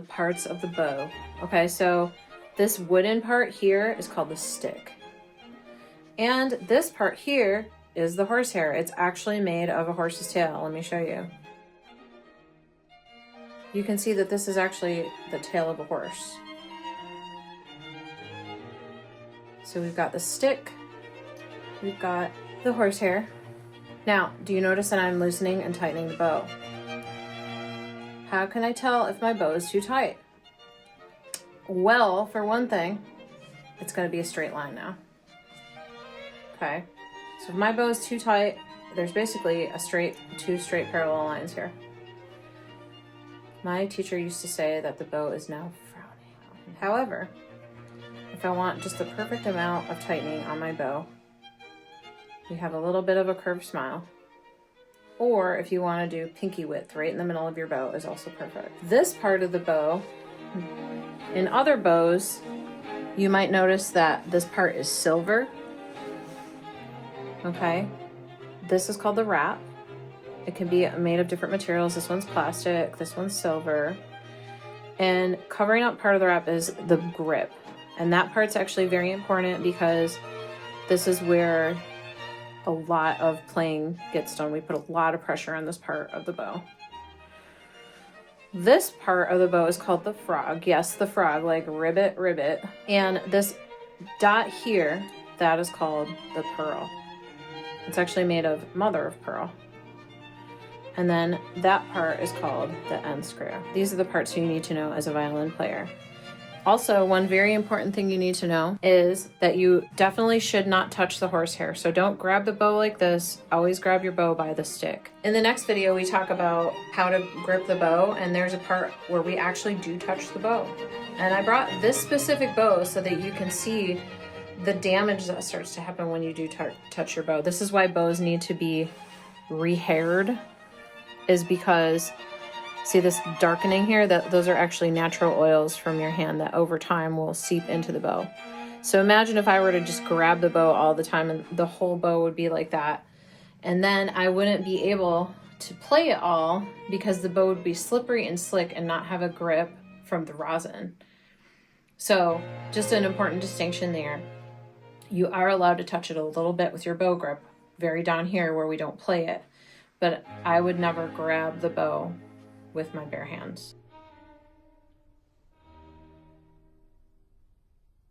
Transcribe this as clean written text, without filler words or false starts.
parts of the bow. Okay, so this wooden part here is called the stick. And this part here is the horsehair. It's actually made of a horse's tail. Let me show you. You can see that this is actually the tail of a horse. So we've got the stick, we've got the horsehair. Now, do you notice that I'm loosening and tightening the bow? How can I tell if my bow is too tight? Well, for one thing, it's going to be a straight line now. Okay, so if my bow is too tight, there's basically two straight parallel lines here. My teacher used to say that the bow is now frowning. However, if I want just the perfect amount of tightening on my bow, you have a little bit of a curved smile. Or if you want to do pinky width right in the middle of your bow is also perfect. This part of the bow, in other bows, you might notice that this part is silver. Okay, this is called the wrap. It can be made of different materials. This one's plastic, this one's silver. And covering up part of the wrap is the grip. And that part's actually very important because this is where a lot of playing gets done. We put a lot of pressure on this part of the bow. This part of the bow is called the frog. Yes, the frog, like ribbit, ribbit. And this dot here, that is called the pearl. It's actually made of mother of pearl. And then that part is called the end screw. These are the parts you need to know as a violin player. Also, one very important thing you need to know is that you definitely should not touch the horsehair. So don't grab the bow like this. Always grab your bow by the stick. In the next video, we talk about how to grip the bow, and there's a part where we actually do touch the bow. And I brought this specific bow so that you can see the damage that starts to happen when you do touch your bow. This is why bows need to be rehaired, is because see this darkening here? Those are actually natural oils from your hand that over time will seep into the bow. So imagine if I were to just grab the bow all the time and the whole bow would be like that. And then I wouldn't be able to play it all because the bow would be slippery and slick and not have a grip from the rosin. So just an important distinction there. You are allowed to touch it a little bit with your bow grip, very down here where we don't play it. But I would never grab the bow with my bare hands.